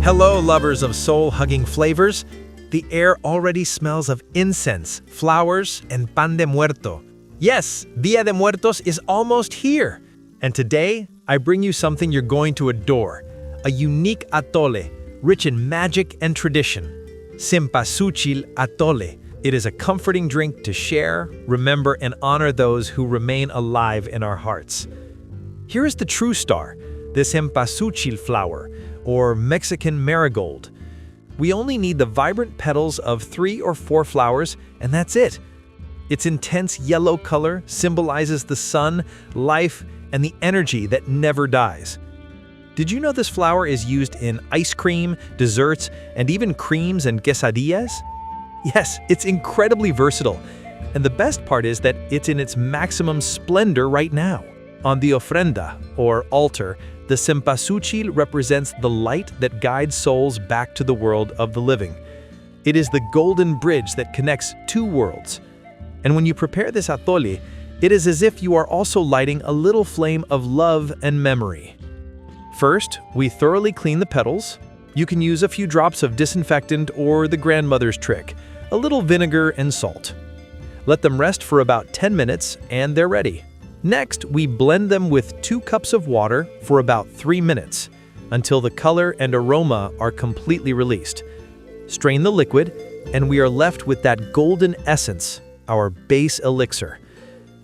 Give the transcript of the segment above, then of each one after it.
Hello, lovers of soul-hugging flavors. The air already smells of incense, flowers, and pan de muerto. Yes, Dia de Muertos is almost here. And today, I bring you something you're going to adore. A unique atole, rich in magic and tradition. Cempasúchil atole. It is a comforting drink to share, remember, and honor those who remain alive in our hearts. Here is the true star, the cempasúchil flower, or Mexican marigold. We only need the vibrant petals of 3 or 4 flowers, and that's it. Its intense yellow color symbolizes the sun, life, and the energy that never dies. Did you know this flower is used in ice cream, desserts, and even creams and quesadillas? Yes, it's incredibly versatile. And the best part is that it's in its maximum splendor right now. On the ofrenda, or altar, the cempasúchil represents the light that guides souls back to the world of the living. It is the golden bridge that connects 2 worlds. And when you prepare this atole, it is as if you are also lighting a little flame of love and memory. First, we thoroughly clean the petals. You can use a few drops of disinfectant or the grandmother's trick, a little vinegar and salt. Let them rest for about 10 minutes and they're ready. Next, we blend them with 2 cups of water for about 3 minutes until the color and aroma are completely released. Strain the liquid and we are left with that golden essence, our base elixir.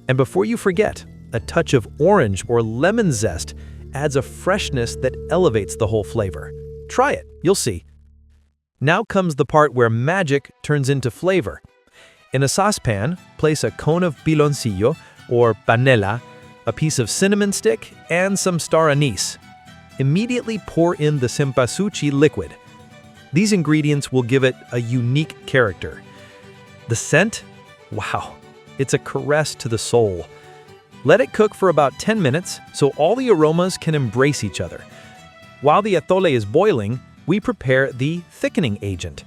And before you forget, a touch of orange or lemon zest adds a freshness that elevates the whole flavor. Try it, you'll see. Now comes the part where magic turns into flavor. In a saucepan, place a cone of piloncillo or panela, a piece of cinnamon stick, and some star anise. Immediately pour in the cempasúchil liquid. These ingredients will give it a unique character. The scent? Wow, it's a caress to the soul. Let it cook for about 10 minutes so all the aromas can embrace each other. While the atole is boiling, we prepare the thickening agent.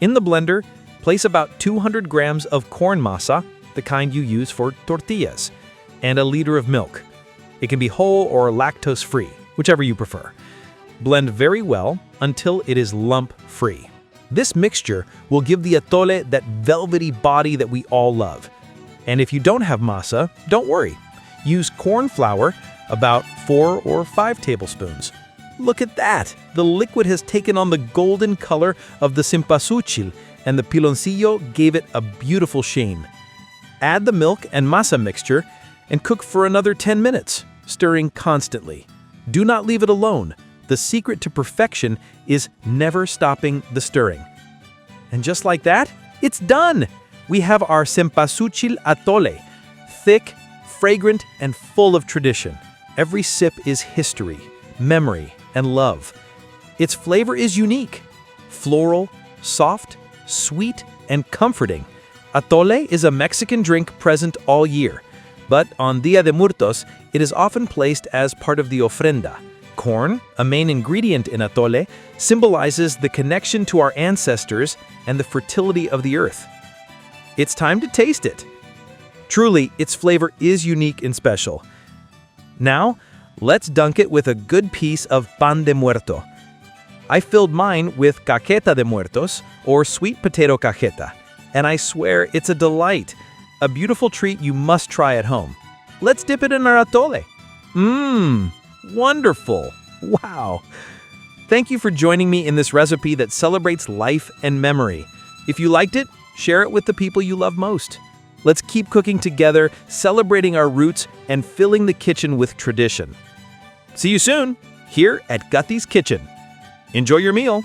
In the blender, place about 200 grams of corn masa, the kind you use for tortillas, and a liter of milk. It can be whole or lactose-free, whichever you prefer. Blend very well until it is lump-free. This mixture will give the atole that velvety body that we all love. And if you don't have masa, don't worry. Use corn flour, about 4 or 5 tablespoons. Look at that! The liquid has taken on the golden color of the cempasúchil, and the piloncillo gave it a beautiful sheen. Add the milk and masa mixture and cook for another 10 minutes, stirring constantly. Do not leave it alone. The secret to perfection is never stopping the stirring. And just like that, it's done! We have our cempasúchil atole, thick, fragrant, and full of tradition. Every sip is history, memory, and love. Its flavor is unique, floral, soft, sweet, and comforting. Atole is a Mexican drink present all year, but on Dia de Muertos, it is often placed as part of the ofrenda. Corn, a main ingredient in atole, symbolizes the connection to our ancestors and the fertility of the earth. It's time to taste it. Truly, its flavor is unique and special. Now, let's dunk it with a good piece of pan de muerto. I filled mine with cajeta de muertos, or sweet potato cajeta, and I swear it's a delight. A beautiful treat you must try at home. Let's dip it in our atole. Wonderful. Wow. Thank you for joining me in this recipe that celebrates life and memory. If you liked it, share it with the people you love most. Let's keep cooking together, celebrating our roots, and filling the kitchen with tradition. See you soon, here at Guthy's Kitchen. Enjoy your meal.